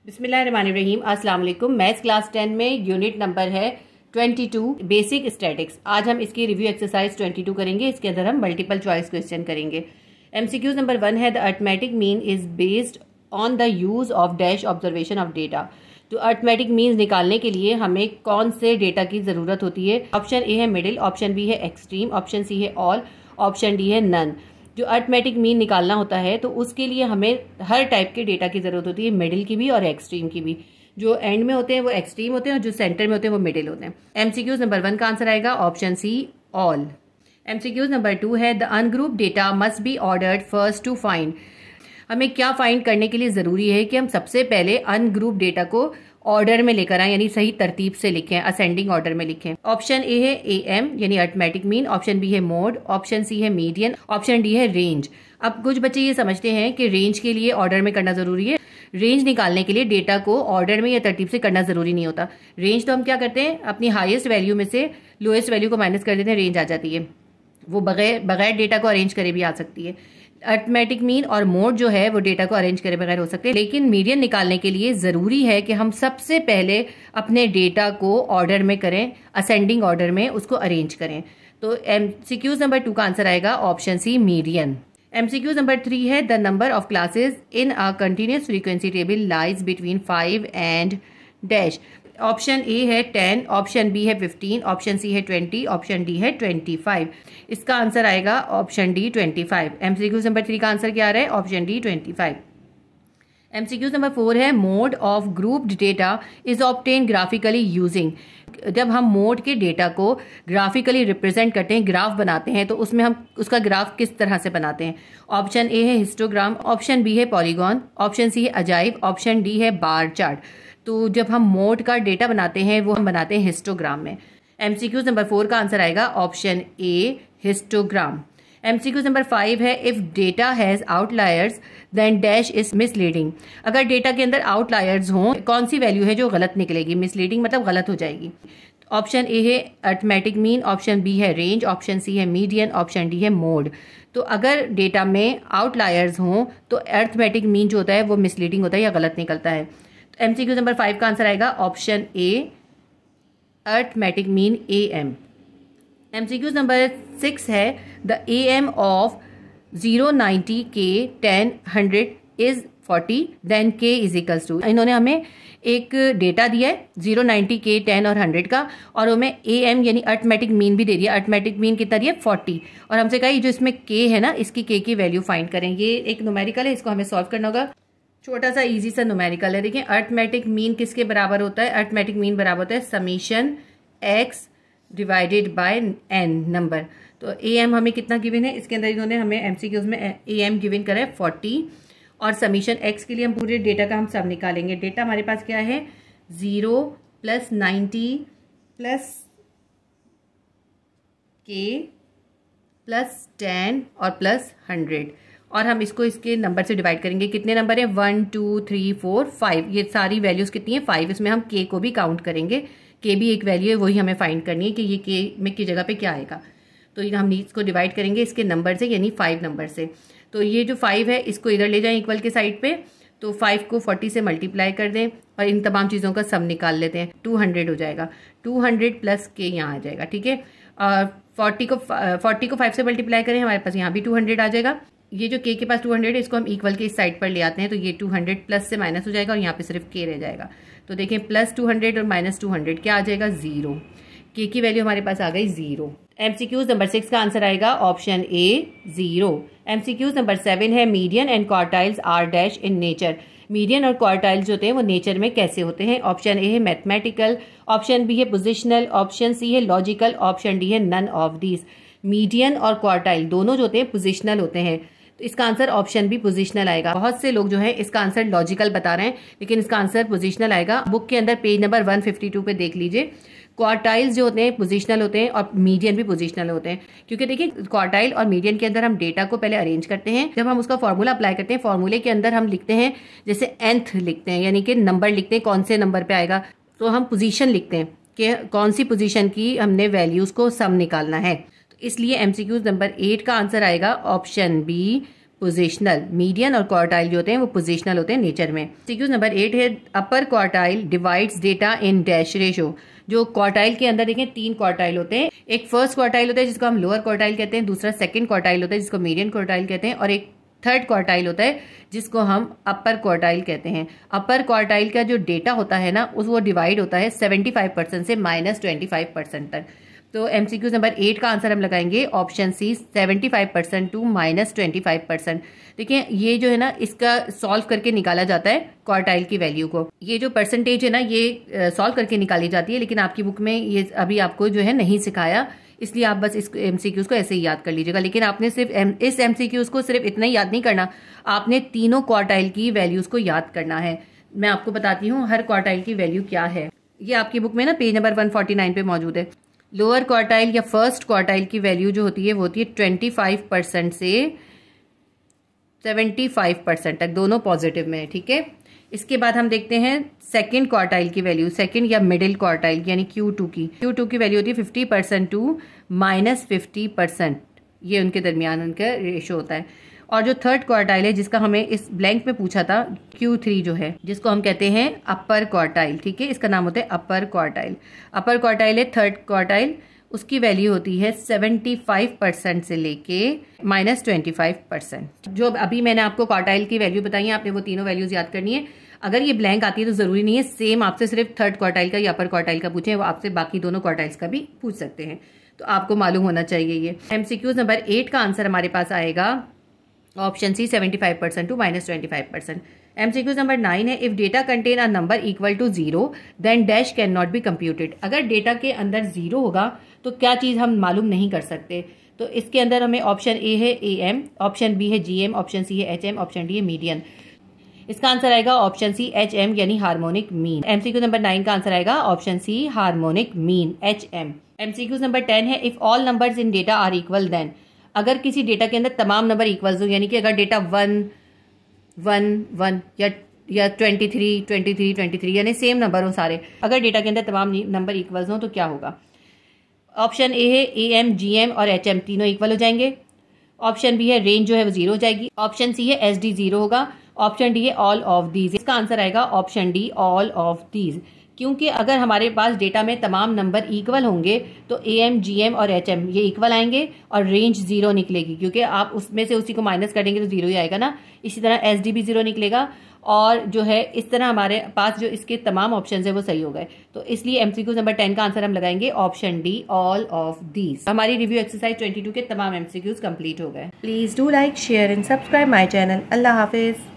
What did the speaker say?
बिस्मिल्लाहिर्रहमानिर्रहीम। अस्सलाम वालेकुम। मैथ्स क्लास 10 में यूनिट नंबर है 22 बेसिक स्टैटिक्स। आज हम इसकी रिव्यू एक्सरसाइज 22 करेंगे। इसके अंदर हम मल्टीपल चॉइस क्वेश्चन करेंगे। एमसीक्यूज नंबर 1 है the arithmetic mean is based on the use of dash observation of data. तो अरिथमेटिक मीन्स निकालने के लिए हमें कौन से डेटा की ज़रूरत होती है? ऑप्शन ए है मिडिल, ऑप्शन बी है एक्सट्रीम, ऑप्शन सी है ऑल, ऑप्शन डी है नन। जो अरिथमेटिक मीन निकालना होता है तो उसके लिए हमें हर टाइप के डेटा की ज़रूरत होती है, मिडिल की भी और एक्सट्रीम की भी। जो एंड में होते हैं वो एक्सट्रीम होते हैं और जो सेंटर में होते हैं वो मिडिल होते हैं। एमसीक्यूज नंबर 1 का आंसर आएगा option C all. MCQs number 2 है the ungroup data must be ordered first to find. हमें क्या फाइंड करने के लिए ज़रूरी है कि हम सबसे पहले अनग्रुप डेटा को ऑर्डर में लेकर आए, यानी सही तरतीब से लिखें, असेंडिंग ऑर्डर में लिखें। ऑप्शन ए है एएम यानी अरिथमेटिक मीन, ऑप्शन बी है मोड, ऑप्शन सी है मीडियन, ऑप्शन डी है रेंज। अब कुछ बच्चे ये समझते हैं कि रेंज के लिए ऑर्डर में करना जरूरी है। रेंज निकालने के लिए डेटा को ऑर्डर में या तरतीब से करना जरूरी नहीं होता। रेंज तो हम क्या करते हैं, अपनी हाईएस्ट वैल्यू में से लोएस्ट वैल्यू को माइनस कर देते हैं, रेंज आ जाती है। वो बगैर डेटा को अरेंज करे भी आ सकती है। अरिथमेटिक मीन और मोड जो है वो डेटा को अरेंज करे बगैर हो सकते हैं, लेकिन मीडियन निकालने के लिए ज़रूरी है कि हम सबसे पहले अपने डेटा को ऑर्डर में करें, असेंडिंग ऑर्डर में उसको अरेंज करें। तो एमसीक्यूज नंबर 2 का आंसर आएगा option C median. MCQs number 3 है the number of classes in a continuous frequency table lies between 5 and dash. Option A है 10, ऑप्शन बी है 15, ऑप्शन सी है 20, ऑप्शन डी है 25। इसका आंसर आएगा ऑप्शन डी 25। एमसीक्यूज नंबर 3 का answer क्या आ रहा है? Option D 25। एमसीक्यूज नंबर 4 है mode of grouped data is obtain graphically using. जब हम मोड के डेटा को ग्राफिकली रिप्रेजेंट करते हैं, ग्राफ बनाते हैं, तो उसमें हम उसका ग्राफ किस तरह से बनाते हैं? ऑप्शन ए है हिस्टोग्राम, ऑप्शन बी है पॉलीगॉन, ऑप्शन सी है अजाइब, ऑप्शन डी है बार चार्ट। तो जब हम मोड का डेटा बनाते हैं वो हम बनाते हैं हिस्टोग्राम में। एमसीक्यूज नंबर 4 का आंसर आएगा option A histogram. MCQs number 5 है if data has outliers then dash is misleading. अगर डेटा के अंदर आउटलायर्स हों, कौन सी वैल्यू है जो गलत निकलेगी? मिसलीडिंग मतलब गलत हो जाएगी। ऑप्शन ए है अरिथमेटिक मीन, ऑप्शन बी है रेंज, ऑप्शन सी है मीडियन, ऑप्शन डी है मोड। तो अगर डेटा में आउटलायर्स हों तो अरिथमेटिक मीन जो होता है वो मिसलीडिंग होता है या गलत निकलता है। एमसीक्यू नंबर 5 का आंसर आएगा option A arithmetic mean AM. MCQ number 6 है the AM of 0, 90, K, 10, 100 is 40 then K is equals to. इन्होंने हमें एक डेटा दिया है 0, 90, K, 10 और 100 का, और हमें एएम यानी अरिथमेटिक मीन भी दे दिया। अरिथमेटिक मीन कितना दिया? 40। और हमसे कहा जो इसमें K है ना, इसकी K की वैल्यू फाइंड करें। ये एक न्यूमेरिकल है, इसको हमें सॉल्व करना होगा। छोटा सा इजी सा न्यूमेरिकल है। देखिए अरिथमेटिक मीन किसके बराबर होता है? अरिथमेटिक मीन बराबर होता है summation x divided by n number. तो एम हमें कितना गिवन है? इसके अंदर इन्होंने हमें एमसीक्यूज में एम गिवन करा है 40, और समीशन x के लिए हम पूरे डेटा का हम सब निकालेंगे। डेटा हमारे पास क्या है? 0 प्लस 90 प्लस k प्लस 10 और प्लस 100, और हम इसको इसके नंबर से डिवाइड करेंगे। कितने नंबर है? 1, 2, 3, 4, 5। ये सारी वैल्यूज कितनी है? 5। इसमें हम के को भी काउंट करेंगे। के भी एक वैल्यू है, वही हमें फाइंड करनी है कि ये के में की जगह पे क्या आएगा। तो हम इसको डिवाइड करेंगे इसके नंबर से, यानी 5 नंबर से। तो ये जो 5 है इसको इधर ले जाएं इक्वल के साइड पे। तो 5 को 40 से मल्टीप्लाई कर दें और इन तमाम चीज़ों का सम निकाल लेते हैं। 200 हो जाएगा। 200 प्लस के यहाँ आ जाएगा, ठीक है। और 40 को 5 से मल्टीप्लाई करें, हमारे पास यहाँ भी 200 आ जाएगा। ये जो के पास 200 है इसको हम इक्वल के इस साइड पर ले आते हैं, तो ये 200 प्लस से माइनस हो जाएगा और यहाँ पे सिर्फ के रह जाएगा। तो देखें प्लस 200 और माइनस 200 क्या आ जाएगा? 0। के की वैल्यू हमारे पास आ गई 0। एमसीक्यूज नंबर 6 का आंसर आएगा ऑप्शन ए 0। एमसीक्यूज नंबर 7 है median and quartiles are dash in nature. Median और क्वार्टाइल्स जो होते हैं वो नेचर में कैसे होते हैं? ऑप्शन ए है मैथमेटिकल, ऑप्शन बी है पोजिशनल, ऑप्शन सी है लॉजिकल, ऑप्शन डी है नन ऑफ दीज। मीडियन और क्वार्टाइल दोनों जो होते हैं पोजिशनल होते हैं, तो इसका आंसर ऑप्शन बी पोजिशनल आएगा। बहुत से लोग जो है इसका आंसर लॉजिकल बता रहे हैं, लेकिन इसका आंसर पोजिशनल आएगा। बुक के अंदर पेज नंबर 152 पे देख लीजिए। क्वार्टाइल्स जो होते हैं पोजिशनल होते हैं और मीडियन भी पोजिशनल होते हैं, क्योंकि देखिए क्वार्टाइल और मीडियन के अंदर हम डेटा को पहले अरेंज करते हैं। जब हम उसका फॉर्मूला अप्लाई करते हैं, फॉर्मूले के अंदर हम लिखते हैं जैसे nth लिखते हैं, यानी कि नंबर लिखते हैं, कौन से नंबर पे आएगा। तो हम पोजीशन लिखते हैं कि कौन सी पोजीशन की हमने वैल्यूज को सम निकालना है। तो इसलिए एमसीक्यूज नंबर 8 का आंसर आएगा ऑप्शन बी पोजिशनल, मीडियन और क्वार्टाइल जो होते हैं वो पोजिशनल होते हैं नेचर में। MCQ नंबर 8 है अपर quartile divides data in dash ratio. जो क्वार्टाइल के अंदर देखें 3 क्वार्टाइल होते हैं, एक फर्स्ट क्वार्टाइल होता है जिसको हम लोअर क्वार्टाइल कहते हैं, दूसरा सेकंड क्वार्टाइल होता है जिसको मीडियन क्वार्टाइल कहते हैं, और एक थर्ड क्वार्टाइल होता है जिसको हम अपर क्वार्टाइल कहते हैं। अपर क्वार्टाइल का जो डेटा होता है ना वो डिवाइड होता है 75% से -25% तक। तो MCQ नंबर 8 का आंसर हम लगाएंगे ऑप्शन सी 75% टू -25%। देखिए ये जो है ना इसका सॉल्व करके निकाला जाता है क्वार्टाइल की वैल्यू को। ये जो परसेंटेज है ना ये सॉल्व करके निकाली जाती है, लेकिन आपकी बुक में ये अभी आपको जो है नहीं सिखाया, इसलिए आप बस इस MCQs को ऐसे ही याद कर लीजिएगा। लेकिन आपने सिर्फ इस MCQs को सिर्फ इतना ही याद नहीं करना, आपने तीनों क्वार्टाइल की वैल्यूज को याद करना है। मैं आपको बताती हूँ हर क्वार्टाइल की वैल्यू क्या है। ये आपकी बुक में ना पेज नंबर 149 पे मौजूद है। लोअर क्वार्टाइल या फर्स्ट क्वार्टाइल की वैल्यू जो होती है वो होती है 25% से 75% तक, दोनों पॉजिटिव में है, ठीक है। इसके बाद हम देखते हैं सेकंड क्वार्टाइल की वैल्यू, सेकंड या मिडिल क्वार्टाइल यानी Q2 की वैल्यू होती है 50% टू -50%। ये उनके दरमियान उनका रेशो होता है। और जो थर्ड क्वार्टाइल है जिसका हमें इस ब्लैंक में पूछा था Q3 जो है, जिसको हम कहते हैं अपर क्वार्टाइल, ठीक है, इसका नाम होता है अपर क्वार्टाइल। अपर क्वार्टाइल है थर्ड क्वार्टाइल, उसकी वैल्यू होती है 75% से लेके -25%। जो अभी मैंने आपको क्वार्टाइल की वैल्यू बताई है, आपने वो तीनों वैल्यूज याद करनी है। अगर ये ब्लैंक आती है तो जरूरी नहीं है सेम आपसे सिर्फ थर्ड क्वार्टाइल का या अपर क्वार्टाइल का पूछे, वो आपसे बाकी दोनों क्वार्टाइल्स का भी पूछ सकते हैं, तो आपको मालूम होना चाहिए ये। MCQ नंबर 8 का आंसर हमारे पास आएगा option C 75% to -25%। MCQ number 9 है if data contain a number equal to 0 then dash can not be computed. अगर डेटा के अंदर 0 होगा तो क्या चीज हम मालूम नहीं कर सकते। तो इसके अंदर हमें ऑप्शन ए है AM, ऑप्शन बी है GM, ऑप्शन सी है HM, ऑप्शन डी है मीडियन। इसका आंसर आएगा ऑप्शन सी HM यानी हार्मोनिक मीन। MCQ नंबर 9 का आंसर आएगा option C harmonic mean HM। MCQ number 10 है if all numbers in data are equal then. अगर किसी डेटा के अंदर तमाम नंबर इक्वल्स हो, यानी कि अगर डेटा 1 1 1 या 23 23 23 यानी सेम नंबर हो सारे, अगर डेटा के अंदर तमाम नंबर इक्वल्स हो तो क्या होगा। ऑप्शन ए है AM, GM और HM तीनों इक्वल हो जाएंगे। ऑप्शन बी है रेंज जो है वो 0 हो जाएगी। ऑप्शन सी है SD 0 होगा। ऑप्शन डी है ऑल ऑफ दीज। इसका आंसर आएगा option D all of these, क्योंकि अगर हमारे पास डेटा में तमाम नंबर इक्वल होंगे तो AM, GM और HM ये इक्वल आएंगे और रेंज 0 निकलेगी, क्योंकि आप उसमें से उसी को माइनस करेंगे तो 0 ही आएगा ना। इसी तरह SD भी 0 निकलेगा, और जो है इस तरह हमारे पास जो इसके तमाम ऑप्शंस है वो सही हो गए। तो इसलिए MCQ नंबर 10 का आंसर हम लगाएंगे option D all of these. हमारी रिव्यू एक्सरसाइज 22 के तमाम MCQs कंप्लीट हो गए। Please do like, share and subscribe my channel. Allah Hafiz.